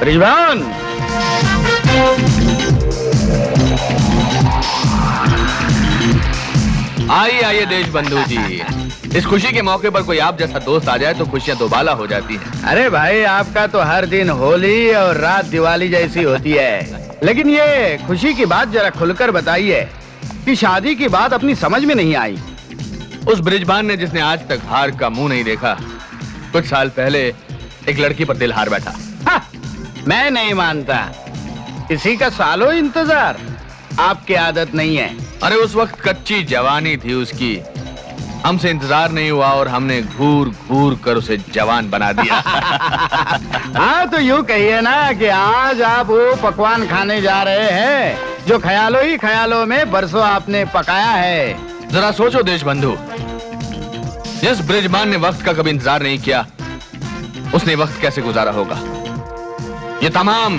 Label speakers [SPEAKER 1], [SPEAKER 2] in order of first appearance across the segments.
[SPEAKER 1] रिजवान,
[SPEAKER 2] आइए आइए देश बंधु जी, इस खुशी के मौके पर कोई आप जैसा दोस्त आ जाए तो खुशियां दोबाला हो जाती हैं।
[SPEAKER 1] अरे भाई, आपका तो हर दिन होली और रात दिवाली जैसी होती है, लेकिन ये खुशी की बात जरा खुलकर बताइए कि शादी की बात अपनी समझ में नहीं आई।
[SPEAKER 2] उस ब्रिजबान ने जिसने आज तक हार का मुंह नहीं देखा, कुछ साल पहले एक लड़की पर दिल हार बैठा।
[SPEAKER 1] हाँ, मैं नहीं मानता। किसी का सालों इंतजार आपकी आदत नहीं है।
[SPEAKER 2] अरे उस वक्त कच्ची जवानी थी उसकी, हमसे इंतजार नहीं हुआ और हमने घूर घूर कर उसे जवान बना दिया।
[SPEAKER 1] हाँ, तो यूँ कहिए ना कि आज आप वो पकवान खाने जा रहे हैं जो ख्यालों ही ख्यालों में बरसों आपने पकाया है।
[SPEAKER 2] जरा सोचो देश बंधु, जिस ब्रिजबान ने वक्त का कभी इंतजार नहीं किया, उसने वक्त कैसे गुजारा होगा। ये तमाम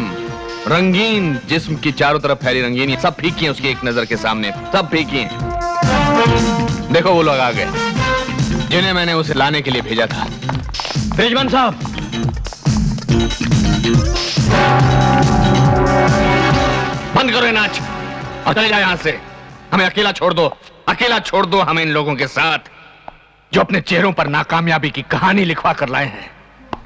[SPEAKER 2] रंगीन जिस्म की चारों तरफ फैली रंगीनी सब फीकी हैं उसकी एक नजर के सामने, सब फीकी हैं। देखो वो लोग आ गए जिन्हें मैंने उसे लाने के लिए भेजा था।
[SPEAKER 1] ब्रिजबान साहब,
[SPEAKER 2] बंद करो ये नाच और चले जाओ यहां से। हमें अकेला छोड़ दो, अकेला छोड़ दो हमें इन लोगों के साथ जो अपने चेहरों पर नाकामयाबी की कहानी लिखवा कर लाए हैं,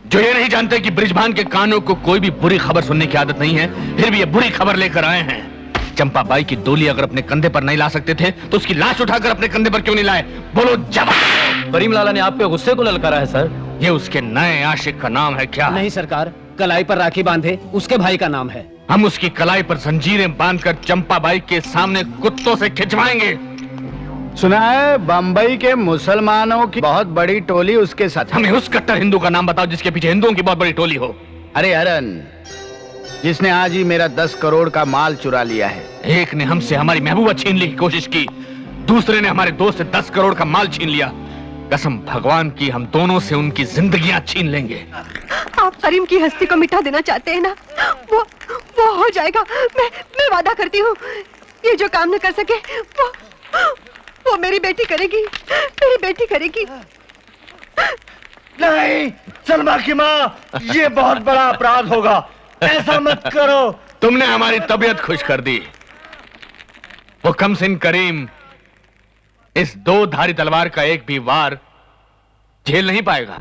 [SPEAKER 2] जो ये नहीं जानते कि ब्रिजबान के कानों को कोई भी बुरी खबर सुनने की आदत नहीं है, फिर भी ये बुरी खबर लेकर आए हैं। चंपाबाई की डोली अगर अपने कंधे पर नहीं ला सकते थे तो उसकी लाश उठाकर अपने कंधे पर क्यों नहीं लाए? बोलो जवाब।
[SPEAKER 3] करीम लाला ने आपके गुस्से को ललकारा है सर।
[SPEAKER 2] ये उसके नए आशिक का नाम है क्या?
[SPEAKER 3] नहीं सरकार, कलाई पर राखी बांधे उसके भाई का नाम है।
[SPEAKER 2] हम उसकी कलाई पर जंजीरें बांधकर चंपाबाई के सामने कुत्तों से खिंचवाएंगे।
[SPEAKER 1] सुना है बंबई के मुसलमानों की बहुत बड़ी टोली उसके साथ।
[SPEAKER 2] हमें उस कट्टर हिंदू का नाम बताओ जिसके पीछे हिंदुओं की बहुत बड़ी टोली हो।
[SPEAKER 1] अरे हरन, जिसने आज ही मेरा 10 करोड़ का माल चुरा लिया है।
[SPEAKER 2] एक ने हमसे हमारी महबूबा छीन ली की कोशिश की, दूसरे ने हमारे दोस्त से 10 करोड़ का माल छीन लिया। कसम भगवान की, हम दोनों से उनकी जिंदगियां छीन लेंगे।
[SPEAKER 4] आप करीम की हस्ती को मिटा देना चाहते हैं ना? वो हो जाएगा। मैं वादा करती हूँ, ये जो काम न कर सके वो मेरी बेटी करेगी, मेरी बेटी करेगी।
[SPEAKER 1] नहीं सलमा की माँ, ये बहुत बड़ा अपराध होगा, ऐसा मत करो।
[SPEAKER 2] तुमने हमारी तबीयत खुश कर दी। वो कमसिन करीम इस 2 धारी तलवार का एक भी वार झेल नहीं पाएगा।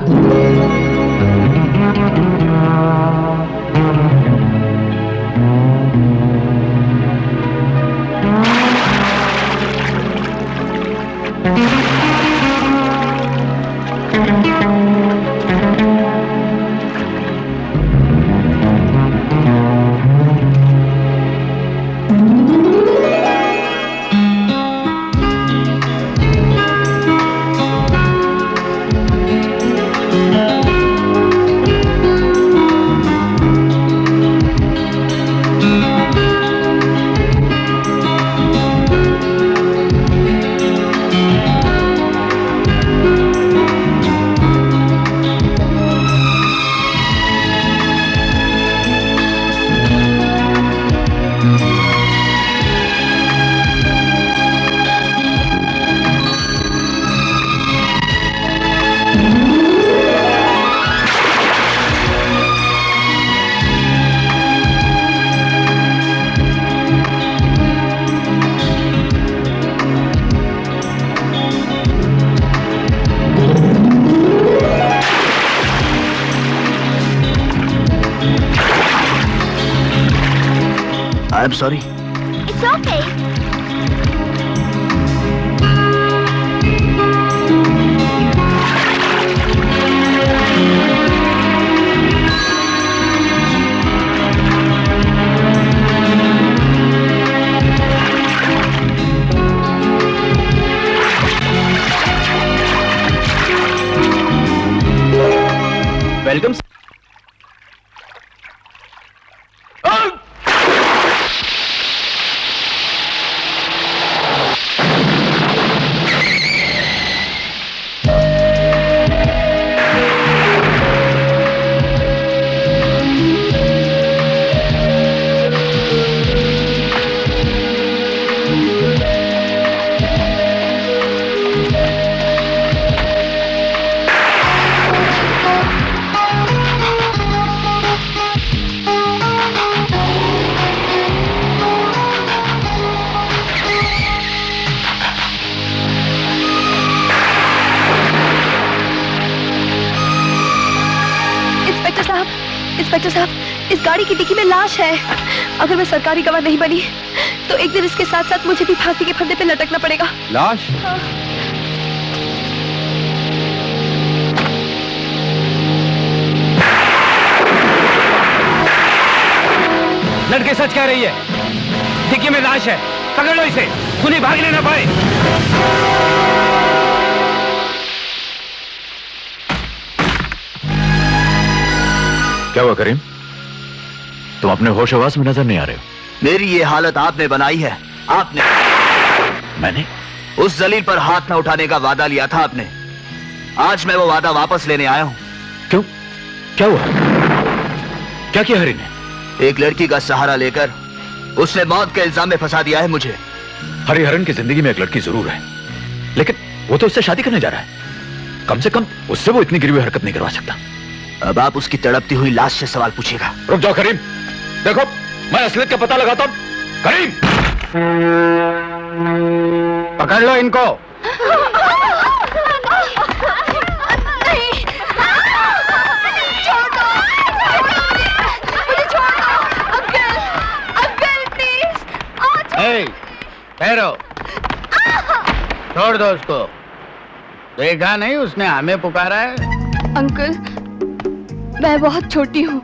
[SPEAKER 1] I'm sorry.
[SPEAKER 5] It's okay.
[SPEAKER 3] Welcome.
[SPEAKER 5] Inspector साहब, इस गाड़ी की डिक्की में लाश है। अगर मैं सरकारी गवाह नहीं बनी तो एक दिन इसके साथ साथ मुझे भी फांसी के फंदे पे लटकना पड़ेगा।
[SPEAKER 1] लाश?
[SPEAKER 3] लड़के सच कह रही है, डिक्की में लाश है। पकड़ लो इसे, खुली भागने ना पाए।
[SPEAKER 6] क्या हुआ करीम? तुम अपने होश हवास में नजर नहीं आ रहे हो।
[SPEAKER 7] मेरी ये हालत आपने बनाई है। आपने
[SPEAKER 6] मैंने
[SPEAKER 7] उस जलील पर हाथ न उठाने का वादा लिया था आपने। आज मैं वो वादा वापस लेने आया हूं।
[SPEAKER 6] क्यों? क्या हुआ? क्या किया हरी ने?
[SPEAKER 7] एक लड़की का सहारा लेकर उसने मौत के इल्जाम में फंसा दिया है मुझे।
[SPEAKER 6] हरिहरन की जिंदगी में एक लड़की जरूर है, लेकिन वो तो उससे शादी करने जा रहा है। कम से कम उससे वो इतनी गिरी हुई हरकत नहीं करवा सकता।
[SPEAKER 7] अब आप उसकी तड़पती हुई लाश से सवाल पूछिएगा।
[SPEAKER 6] रुक जाओ करीम, देखो मैं असलियत का पता लगाता हूं। करीम,
[SPEAKER 1] पकड़ लो इनको। ठहरो, छोड़ दो उसको। देखा नहीं उसने हमें पुकारा है।
[SPEAKER 5] अंकल, मैं बहुत छोटी हूँ,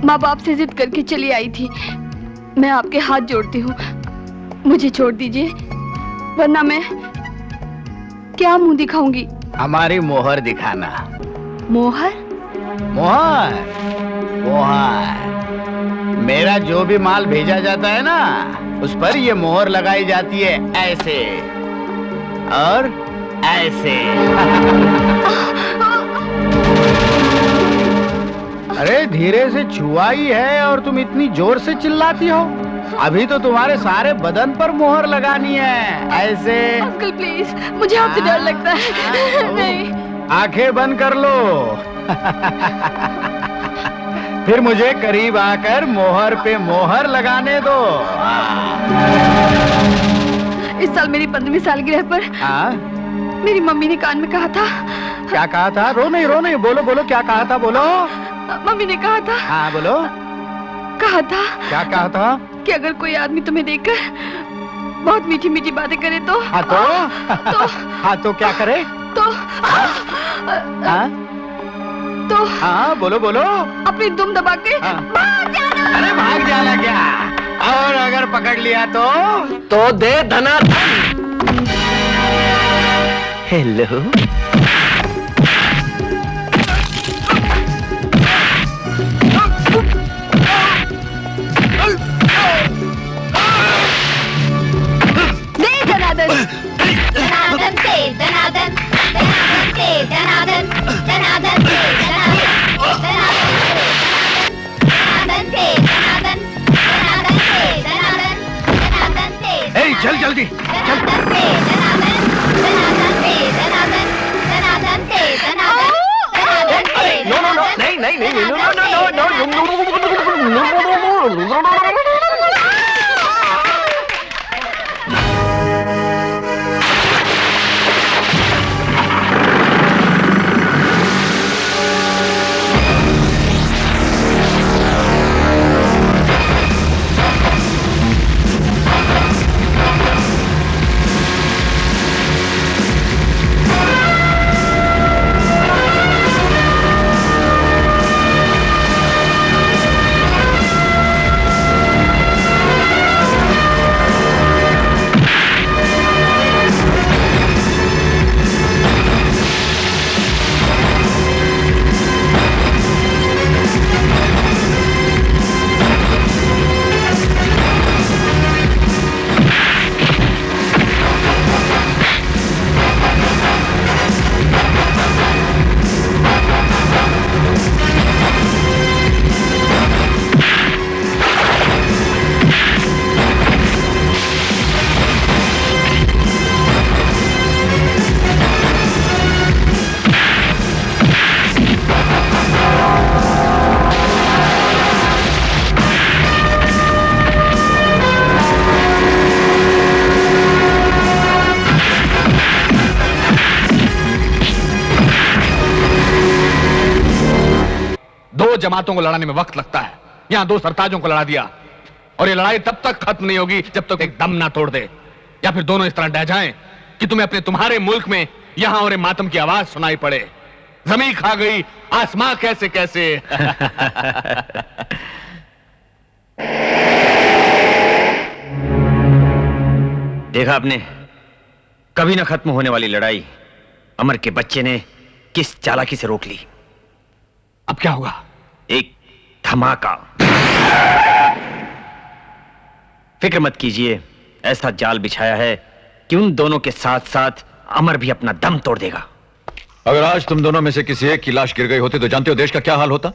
[SPEAKER 5] माँ बाप से जिद करके चली आई थी। मैं आपके हाथ जोड़ती हूँ, मुझे छोड़ दीजिए, वरना मैं क्या मुंह दिखाऊंगी?
[SPEAKER 1] हमारी मोहर दिखाना।
[SPEAKER 5] मोहर?
[SPEAKER 1] मोहर? मोहर मेरा जो भी माल भेजा जाता है ना, उस पर ये मोहर लगाई जाती है, ऐसे और ऐसे। अरे धीरे से छुआ ही है और तुम इतनी जोर से चिल्लाती हो। अभी तो तुम्हारे सारे बदन पर मोहर लगानी है, ऐसे।
[SPEAKER 5] अंकल प्लीज, मुझे आपसे डर लगता है। नहीं।
[SPEAKER 1] आंखें बंद कर लो। फिर मुझे करीब आकर मोहर पे मोहर लगाने दो।
[SPEAKER 5] इस साल मेरी 15वीं सालगिरह पर मेरी मम्मी ने कान में कहा था।
[SPEAKER 1] क्या कहा था? रो नहीं, बोलो बोलो, क्या कहा था? बोलो।
[SPEAKER 5] मम्मी ने कहा था।
[SPEAKER 1] हाँ बोलो।
[SPEAKER 5] कहा था।
[SPEAKER 1] क्या कहा था?
[SPEAKER 5] कि अगर कोई आदमी तुम्हें देखकर बहुत मीठी मीठी बातें करे तो।
[SPEAKER 1] हाँ तो हाँ तो क्या करे?
[SPEAKER 5] तो
[SPEAKER 1] हाँ बोलो बोलो।
[SPEAKER 5] अपनी दुम दबा के भाग जाना।
[SPEAKER 1] अरे भाग जाना क्या? और अगर पकड़ लिया
[SPEAKER 3] तो दे धनाधन।
[SPEAKER 7] हेलो।
[SPEAKER 5] दे धनाधन।
[SPEAKER 8] धनाधन से धनाधन, धनाधन से धनाधन, धनाधन से धनाधन, धनाधन से धनाधन, धनाधन से धनाधन, धनाधन से।
[SPEAKER 1] ए, चल जल्दी चल।
[SPEAKER 8] धनाधन से धनाधन, धनाधन से धनाधन, धनाधन से धनाधन, धनाधन से।
[SPEAKER 3] नो नहीं।
[SPEAKER 2] दो जमातों को लड़ाने में वक्त लगता है, यहाँ दो सरताजों को लड़ा दिया, और ये लड़ाई तब तक खत्म नहीं होगी जब तक एक दम ना तोड़ दे, या फिर दोनों इस तरह डह जाएं कि तुम्हें तुम्हारे मुल्क में यहां और मातम की आवाज सुनाई पड़े। जमीन खा गई, आसमां कैसे कैसे।
[SPEAKER 3] देखा आपने, कभी ना खत्म होने वाली लड़ाई अमर के बच्चे ने किस चालाकी से रोक ली।
[SPEAKER 2] अब क्या होगा?
[SPEAKER 3] एक धमाका। फिक्र मत कीजिए, ऐसा जाल बिछाया है कि उन दोनों के साथ साथ अमर भी अपना दम तोड़ देगा।
[SPEAKER 6] अगर आज तुम दोनों में से किसी एक की लाश गिर गई होती तो जानते हो देश का क्या हाल होता?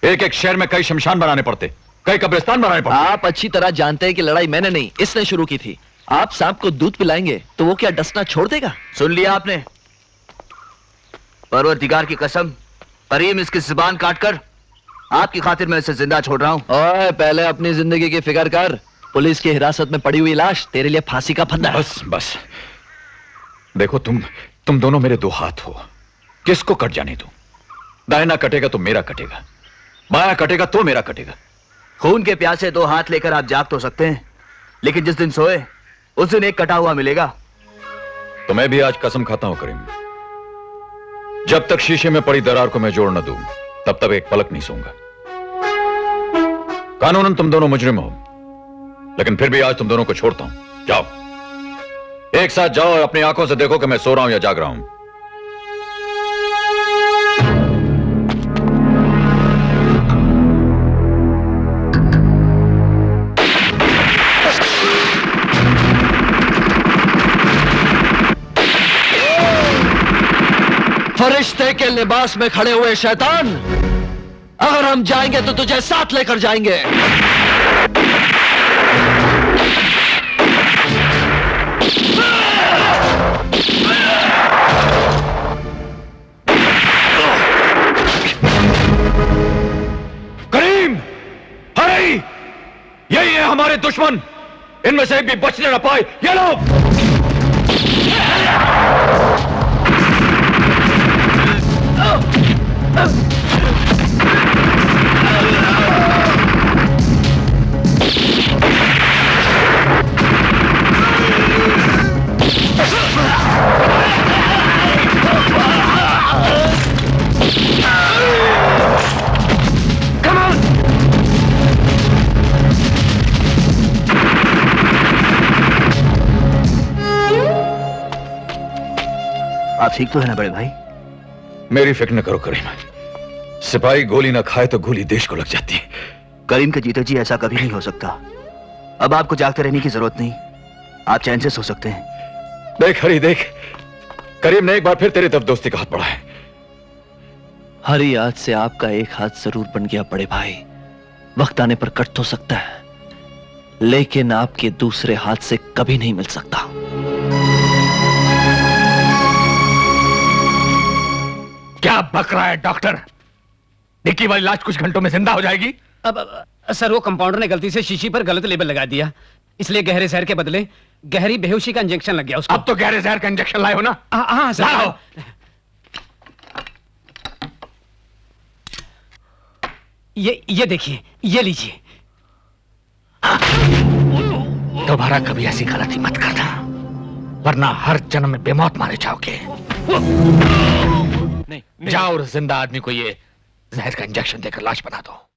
[SPEAKER 6] एक एक शहर में कई शमशान बनाने पड़ते, कई कब्रिस्तान बनाने पड़ते।
[SPEAKER 9] आप अच्छी तरह जानते हैं कि लड़ाई मैंने नहीं, इसने शुरू की थी। आप सांप को दूध पिलाएंगे तो वो क्या डसना छोड़ देगा?
[SPEAKER 7] सुन लिया आपने? परवरदिगार की कसम, करीम इसकी जुबान काटकर आपकी खातिर मैं इसे जिंदा छोड़ रहा हूं।
[SPEAKER 9] ओए, पहले अपनी जिंदगी की फिक्र कर। पुलिस की हिरासत में पड़ी हुई लाश तेरे लिए फांसी का फंदा है।
[SPEAKER 6] बस बस, देखो तुम दोनों मेरे दो हाथ हो, किसको कट जाने दो। दाहिना कटेगा तो मेरा कटेगा, बायां कटेगा तो मेरा कटेगा।
[SPEAKER 7] खून के प्यासे दो हाथ लेकर आप जाग तो सकते हैं, लेकिन जिस दिन सोए उस दिन एक कटा हुआ मिलेगा।
[SPEAKER 6] तो मैं भी आज कसम खाता हूं करीम, जब तक शीशे में पड़ी दरार को मैं जोड़ न दूं तब तक एक पलक नहीं सोऊंगा। कानूनन तुम दोनों मुजरिम हो, लेकिन फिर भी आज तुम दोनों को छोड़ता हूं। जाओ, एक साथ जाओ और अपनी आंखों से देखो कि मैं सो रहा हूं या जाग रहा हूं।
[SPEAKER 9] फरिश्ते के लिबास में खड़े हुए शैतान, अगर हम जाएंगे तो तुझे साथ लेकर जाएंगे।
[SPEAKER 6] करीम, हरी, यही है हमारे दुश्मन, इनमें से एक भी बचने न पाए। ये लोग
[SPEAKER 7] आप ठीक तो है ना बड़े भाई?
[SPEAKER 6] मेरी फिक्र न करो करीम, सिपाही गोली ना खाए तो गोली देश को लग जाती है।
[SPEAKER 7] करीम के जीते जी ऐसा कभी नहीं हो सकता। अब आपको जागते रहने की जरूरत नहीं, आप चैन से सो सकते हैं।
[SPEAKER 6] देख हरी देख, करीम ने एक बार फिर तेरी तरफ दोस्ती का हाथ बढ़ा है।
[SPEAKER 9] हरी, आज से आपका एक हाथ जरूर बन गया बड़े भाई। वक्त आने पर कट तो सकता है, लेकिन आपके दूसरे हाथ से कभी नहीं मिल सकता।
[SPEAKER 2] क्या बक रहा है डॉक्टर? निक्की वाली लाश कुछ घंटों में जिंदा हो जाएगी।
[SPEAKER 3] अब सर, वो कंपाउंडर ने गलती से शीशी पर गलत लेबल लगा दिया, इसलिए गहरे जहर के बदले गहरी बेहोशी का इंजेक्शन लग गया उसको।
[SPEAKER 2] अब तो गहरे जहर का इंजेक्शन लाए हो ना?
[SPEAKER 3] हाँ सर।
[SPEAKER 2] लाओ।
[SPEAKER 3] ये देखिए, ये लीजिए।
[SPEAKER 2] दोबारा कभी ऐसी गलती मत करना, वरना हर जन्म में बेमौत मारे जाओगे।
[SPEAKER 3] नहीं,
[SPEAKER 2] जाओ और जिंदा आदमी को ये जहर का इंजेक्शन देकर लाश बना दो।